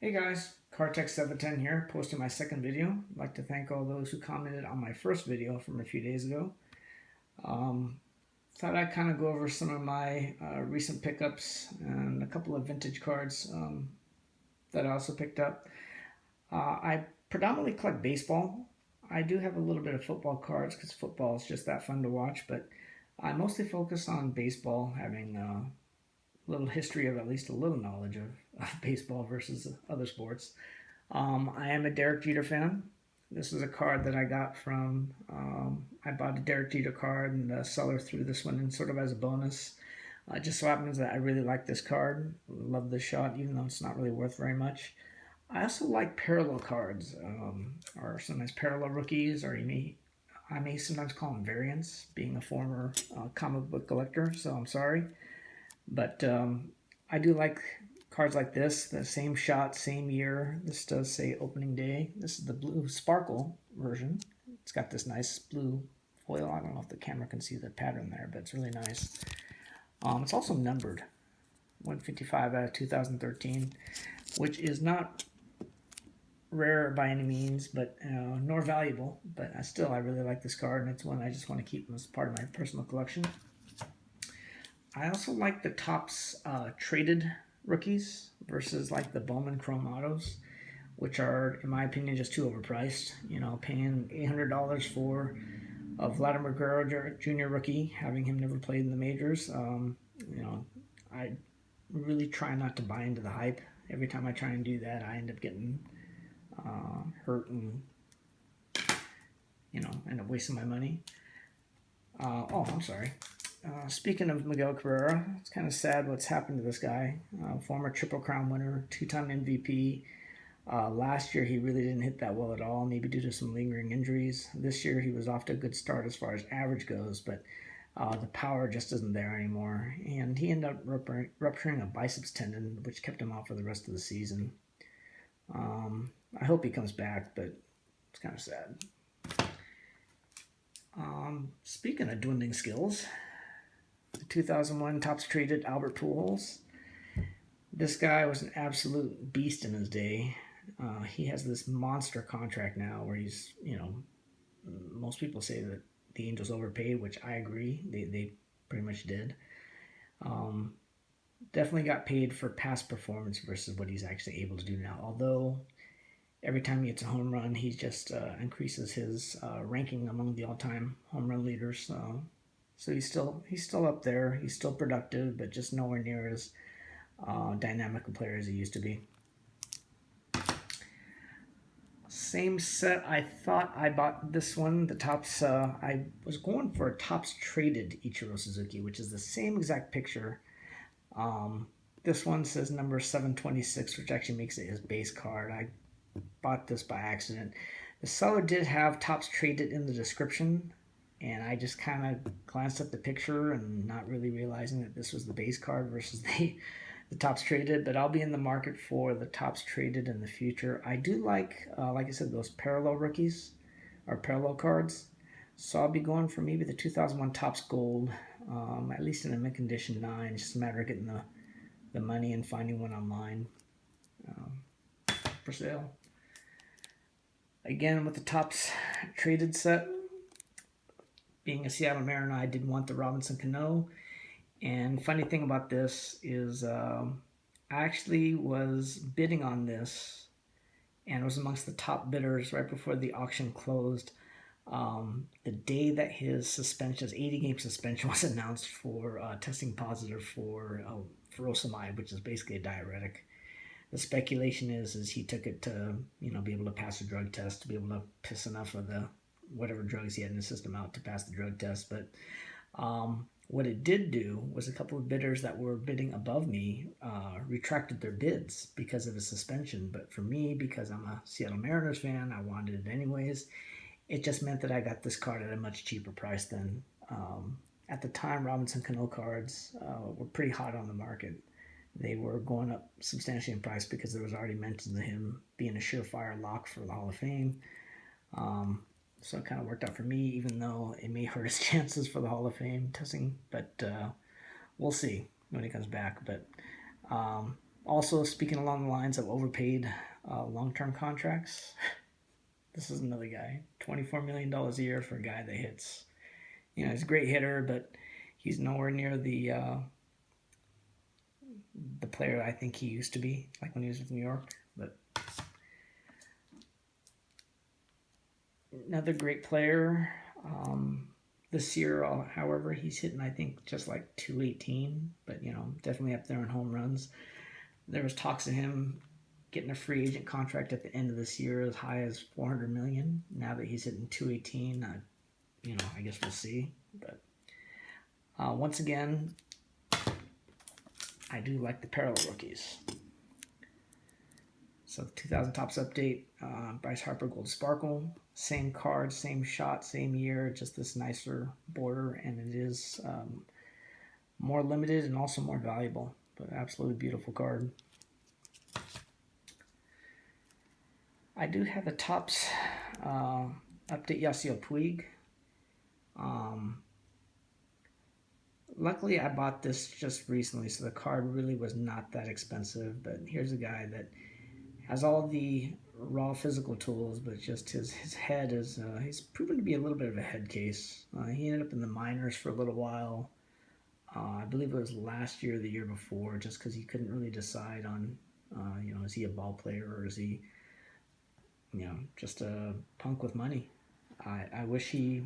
Hey guys, Cartex710 here, posting my second video. I'd like to thank all those who commented on my first video from a few days ago. Um, Thought I'd kind of go over some of my recent pickups and a couple of vintage cards that I also picked up. I predominantly collect baseball. I do have a little bit of football cards because football is just that fun to watch, but I mostly focus on baseball, having a little history of at least a little knowledge of baseball versus other sports. I am a Derek Jeter fan. This is a card that I got from. I bought a Derek Jeter card, and the seller threw this one in sort of as a bonus. It just so happens that I really like this card. Love this shot, even though it's not really worth very much. I also like parallel cards, or sometimes parallel rookies, or I may sometimes call them variants, being a former comic book collector. So I'm sorry, but I do like cards like this, the same shot, same year. This does say opening day. This is the blue sparkle version. It's got this nice blue foil. I don't know if the camera can see the pattern there, but it's really nice. It's also numbered 155 out of 2013, which is not rare by any means, but nor valuable. But I really like this card, and it's one I just want to keep as part of my personal collection. I also like the Topps traded rookies versus like the Bowman Chrome Autos, which are, in my opinion, just too overpriced. You know, paying $800 for a Vladimir Guerrero Jr. rookie, having him never played in the majors. You know, I really try not to buy into the hype. Every time I try and do that, I end up getting hurt and end up wasting my money. I'm sorry. Speaking of Miguel Cabrera, it's kind of sad what's happened to this guy. Former Triple Crown winner, two-time MVP. Last year he really didn't hit that well at all, maybe due to some lingering injuries. This year he was off to a good start as far as average goes, but the power just isn't there anymore. And he ended up rupturing a biceps tendon, which kept him out for the rest of the season. I hope he comes back, but it's kind of sad. Speaking of dwindling skills, the 2001 Topps traded Albert Pujols. This guy was an absolute beast in his day. He has this monster contract now where most people say that the Angels overpaid, which I agree. They pretty much did. Um, Definitely got paid for past performance versus what he's actually able to do now. Although every time he hits a home run, he just increases his ranking among the all-time home run leaders. So he's still up there. He's still productive, but just nowhere near as dynamic a player as he used to be. Same set. I thought I bought this one. The Topps. I was going for a Topps traded Ichiro Suzuki, which is the same exact picture. Um, this one says number 726, which actually makes it his base card. I bought this by accident. The seller did have Topps traded in the description, and I just kind of glanced at the picture and not really realizing that this was the base card versus the Topps traded. But I'll be in the market for the Topps traded in the future. I do like I said, those parallel rookies or parallel cards. So I'll be going for maybe the 2001 Topps Gold, at least in a mint condition 9. It's just a matter of getting the money and finding one online for sale. Again, with the Topps traded set, being a Seattle Mariner, I did want the Robinson Cano. And funny thing about this is I actually was bidding on this and was amongst the top bidders right before the auction closed. The day that his 80-game suspension was announced for testing positive for furosemide, which is basically a diuretic. The speculation is he took it to be able to pass a drug test, to be able to piss enough of the whatever drugs he had in his system out to pass the drug test. But what it did do was a couple of bidders that were bidding above me retracted their bids because of his suspension. But for me, because I'm a Seattle Mariners fan, I wanted it anyways. It just meant that I got this card at a much cheaper price than at the time. Robinson Cano cards were pretty hot on the market. They were going up substantially in price because there was already mention of him being a surefire lock for the Hall of Fame. So it kind of worked out for me, even though it may hurt his chances for the Hall of Fame testing. But we'll see when he comes back. But Also, speaking along the lines of overpaid long-term contracts, this is another guy. $24 million a year for a guy that hits. He's a great hitter, but he's nowhere near the player I think he used to be, like when he was with New York. But another great player. This year, however, he's hitting, I think, just like 218, but definitely up there in home runs. There was talks of him getting a free agent contract at the end of this year as high as $400 million. Now that he's hitting 218, I guess we'll see. But once again, I do like the parallel rookies. So the 2000 Topps update, Bryce Harper Gold Sparkle, same card, same shot, same year, just this nicer border, and it is more limited and also more valuable, but absolutely beautiful card. I do have the Topps update Yasiel Puig. Luckily, I bought this just recently, so the card really was not that expensive, but here's a guy that has all the raw physical tools, but just his head is, he's proven to be a little bit of a head case. He ended up in the minors for a little while. I believe it was last year or the year before, just because he couldn't really decide on, is he a ball player or is he, just a punk with money. I wish he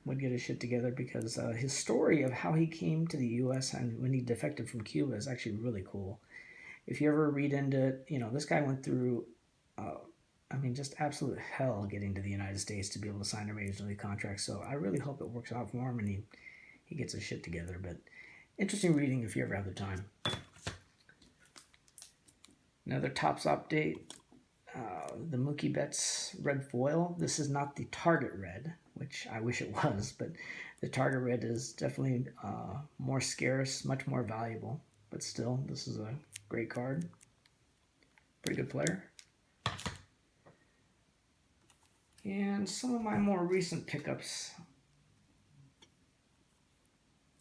would get his shit together, because his story of how he came to the U.S. and when he defected from Cuba is actually really cool. If you ever read into it, this guy went through, just absolute hell getting to the United States to be able to sign a major league contract. So I really hope it works out for him and he gets his shit together. But interesting reading if you ever have the time. Another Topps update, the Mookie Betts red foil. This is not the Target red, which I wish it was, but the Target red is definitely more scarce, much more valuable. But still, this is a great card. Pretty good player. And some of my more recent pickups.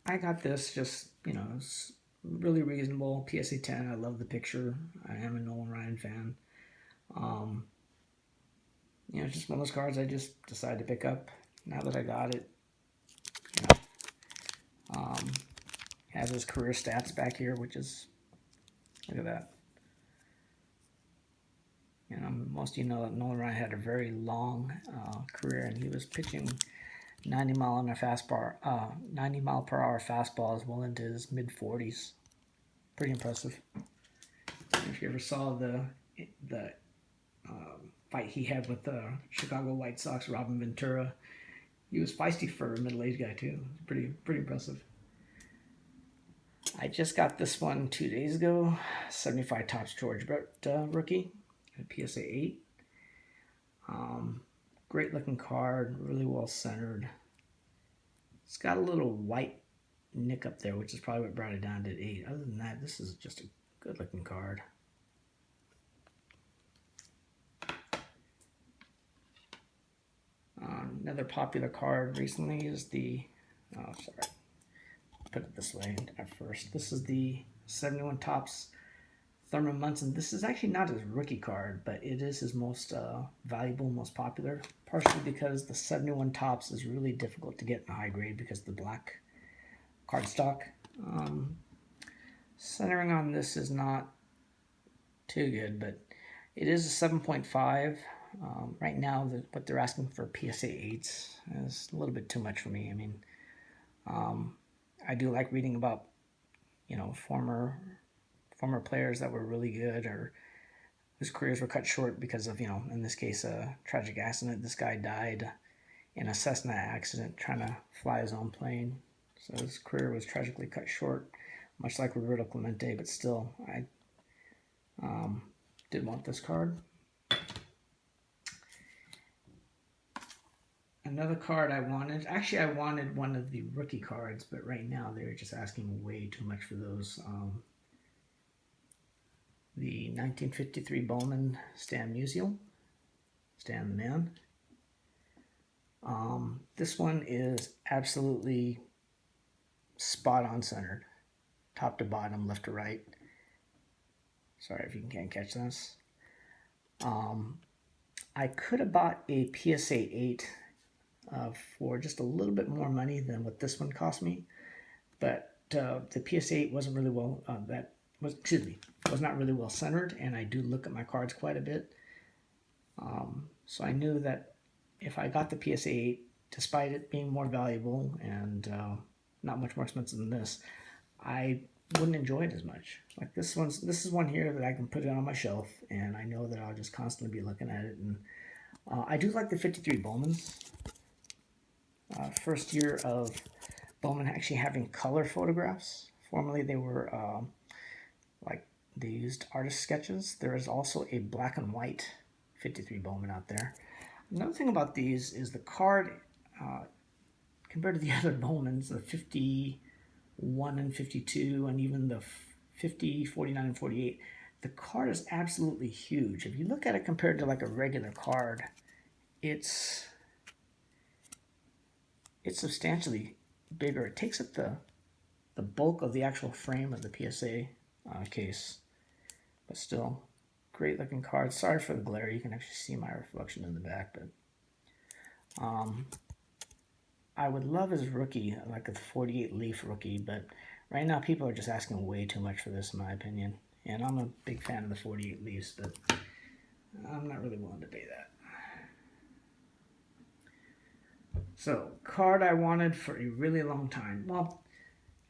I got this just, it's really reasonable. PSA 10, I love the picture. I am a Nolan Ryan fan. It's just one of those cards I just decided to pick up now that I got it. Has his career stats back here, which is, look at that. Most of you know that Nolan Ryan had a very long career, and he was pitching 90 mile per hour fastballs well into his mid 40s. Pretty impressive. If you ever saw the fight he had with the Chicago White Sox, Robin Ventura, he was feisty for a middle-aged guy too. Pretty impressive. I just got this one 2 days ago. 75 Topps George Brett rookie, PSA 8. Great looking card, really well centered. It's got a little white nick up there, which is probably what brought it down to 8. Other than that, this is just a good looking card. Another popular card recently is the, put it this way at first. This is the 71 Topps Thurman Munson. This is actually not his rookie card, but it is his most valuable, most popular, partially because the 71 Topps is really difficult to get in high grade because of the black cardstock. Centering on this is not too good, but it is a 7.5. Right now, what they're asking for PSA 8s is a little bit too much for me. I do like reading about, former players that were really good or whose careers were cut short because of, in this case, a tragic accident. This guy died in a Cessna accident trying to fly his own plane. So his career was tragically cut short, much like Roberto Clemente, but still, I did want this card. Another card I wanted, actually I wanted one of the rookie cards, but right now they're just asking way too much for those. The 1953 Bowman Stan Musial, Stan the Man. This one is absolutely spot on centered, top to bottom, left to right. Sorry if you can't catch this. I could have bought a PSA 8 for just a little bit more money than what this one cost me, but the PSA 8 wasn't really well, was not really well centered, and I do look at my cards quite a bit. So I knew that if I got the PSA 8, despite it being more valuable and not much more expensive than this, I wouldn't enjoy it as much. Like this is one here that I can put it on my shelf, and I know that I'll just constantly be looking at it. And I do like the 53 Bowmans. First year of Bowman actually having color photographs. Formerly they were like they used artist sketches. There is also a black and white 53 Bowman out there. Another thing about these is the card, compared to the other Bowmans, the 51 and 52 and even the 50, 49, and 48, the card is absolutely huge. If you look at it compared to like a regular card, it's substantially bigger. It takes up the bulk of the actual frame of the PSA case, but still great looking card. Sorry for the glare. You can actually see my reflection in the back, but I would love his rookie, like a 48 Leaf rookie, but right now people are just asking way too much for this, in my opinion. And I'm a big fan of the 48 Leafs, but I'm not really willing to pay that. So, card I wanted for a really long time. Well,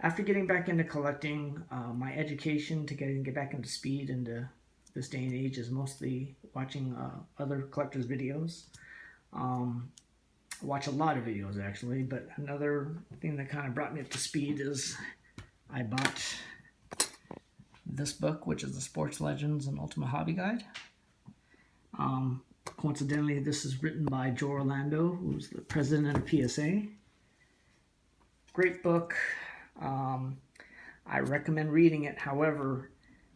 after getting back into collecting, my education to get back into speed into this day and age is mostly watching other collectors' videos. Watch a lot of videos actually, but another thing that kind of brought me up to speed is I bought this book, which is the Sports Legends and Ultimate Hobby Guide. Coincidentally, this is written by Joe Orlando, who's the president of PSA. Great book. I recommend reading it. However,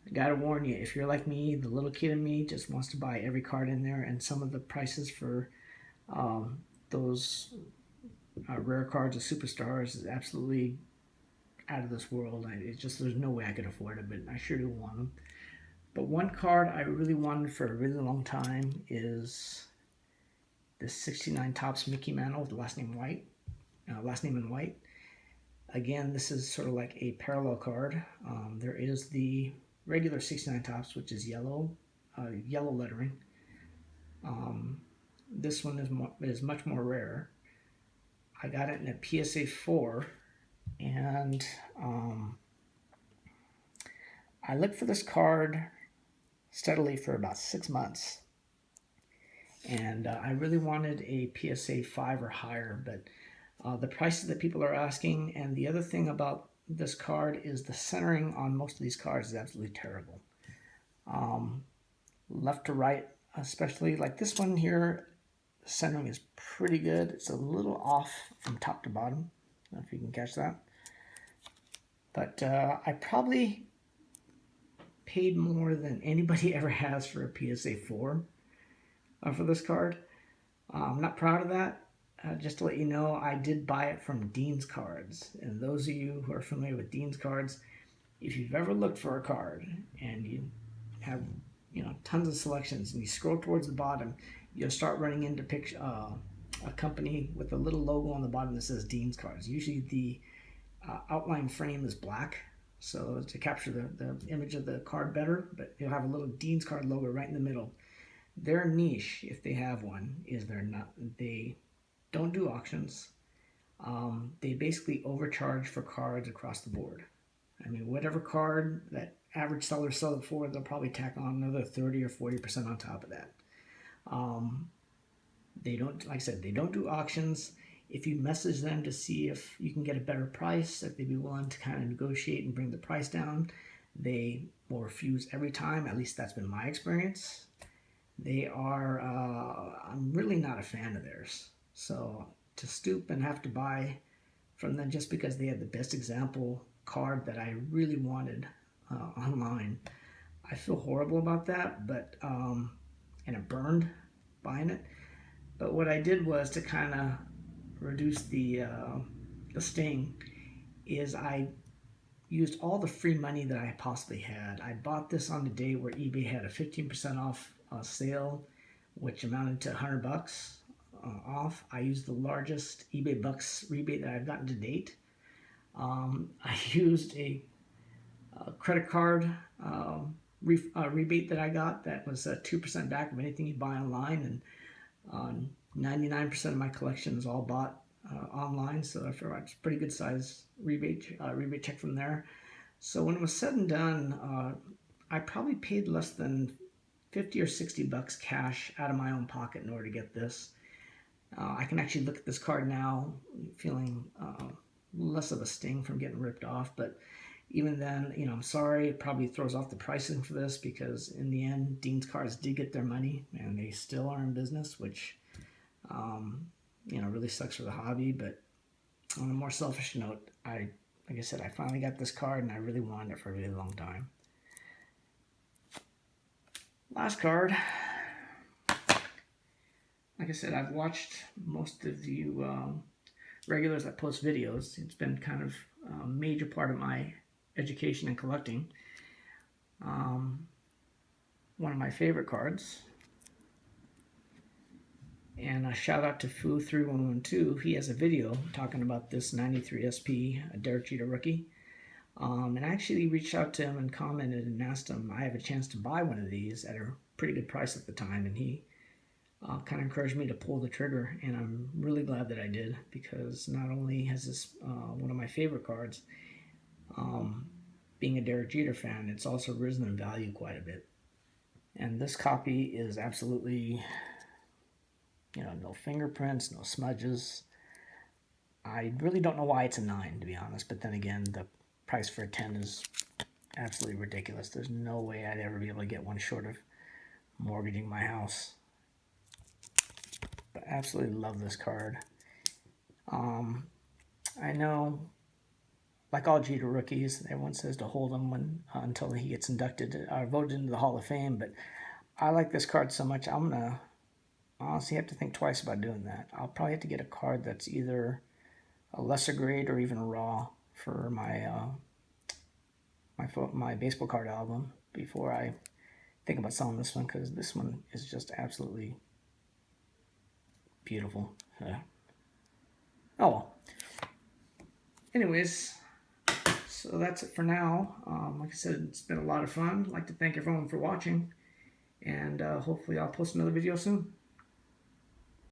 I gotta warn you, if you're like me, the little kid in me just wants to buy every card in there, and some of the prices for those rare cards of superstars is absolutely out of this world. It's just, there's no way I could afford it, but I sure do want them. But one card I really wanted for a really long time is this 69 Topps Mickey Mantle with last name in white. Again, this is sort of like a parallel card. There is the regular 69 Topps, which is yellow lettering. This one is much more rare. I got it in a PSA 4, and I looked for this card steadily for about 6 months, and I really wanted a PSA 5 or higher, but the prices that people are asking, and the other thing about this card is the centering on most of these cards is absolutely terrible. Left to right, especially like this one here, the centering is pretty good. It's a little off from top to bottom. I don't know if you can catch that. But I probably paid more than anybody ever has for a PSA 4 for this card. I'm not proud of that. Just to let you know, I did buy it from Dean's Cards. And those of you who are familiar with Dean's Cards, if you've ever looked for a card and you have tons of selections and you scroll towards the bottom, you'll start running into a company with a little logo on the bottom that says Dean's Cards. Usually the outline frame is black, so to capture the image of the card better, but you'll have a little Dean's Card logo right in the middle. Their niche, if they have one, is they don't do auctions. They basically overcharge for cards across the board. I mean, whatever card that average sellers sell it for, they'll probably tack on another 30 or 40% on top of that. They don't, like I said, they don't do auctions. If you message them to see if you can get a better price, if they'd be willing to kind of negotiate and bring the price down, they will refuse every time. At least that's been my experience. They are, I'm really not a fan of theirs. So to stoop and have to buy from them just because they had the best example card that I really wanted online, I feel horrible about that, but and it burned buying it. But what I did was to kind of reduce the sting is I used all the free money that I possibly had. I bought this on the day where eBay had a 15% off sale, which amounted to $100 off. I used the largest eBay Bucks rebate that I've gotten to date. I used a credit card rebate that I got that was 2% back of anything you buy online, and 99% of my collection is all bought online, so I feel like it's a pretty good size rebate check from there. So when it was said and done, I probably paid less than 50 or 60 bucks cash out of my own pocket in order to get this. I can actually look at this card now feeling less of a sting from getting ripped off, but even then, I'm sorry, it probably throws off the pricing for this, because in the end, Dean's Cards did get their money and they still are in business, which really sucks for the hobby. But on a more selfish note, like I said, I finally got this card and I really wanted it for a really long time. Last card. Like I said, I've watched most of you regulars that post videos. It's been kind of a major part of my education and collecting. One of my favorite cards. And a shout out to Foo3112. He has a video talking about this 93 SP Derek Jeter rookie. And I actually reached out to him and commented and asked him, I have a chance to buy one of these at a pretty good price at the time, and he kind of encouraged me to pull the trigger, and I'm really glad that I did, because not only has this one of my favorite cards, being a Derek Jeter fan, it's also risen in value quite a bit. And this copy is absolutely, no fingerprints, no smudges. I really don't know why it's a 9, to be honest, but then again, the price for a 10 is absolutely ridiculous. There's no way I'd ever be able to get one short of mortgaging my house. But absolutely love this card. I know, like all Jeter rookies, everyone says to hold him until he gets inducted or voted into the Hall of Fame, but I like this card so much, I'm going to honestly have to think twice about doing that. I'll probably have to get a card that's either a lesser grade or even a raw for my my baseball card album before I think about selling this one, because this one is just absolutely beautiful. Oh well. Anyways, so that's it for now. Like I said, it's been a lot of fun. I'd like to thank everyone for watching, and hopefully I'll post another video soon.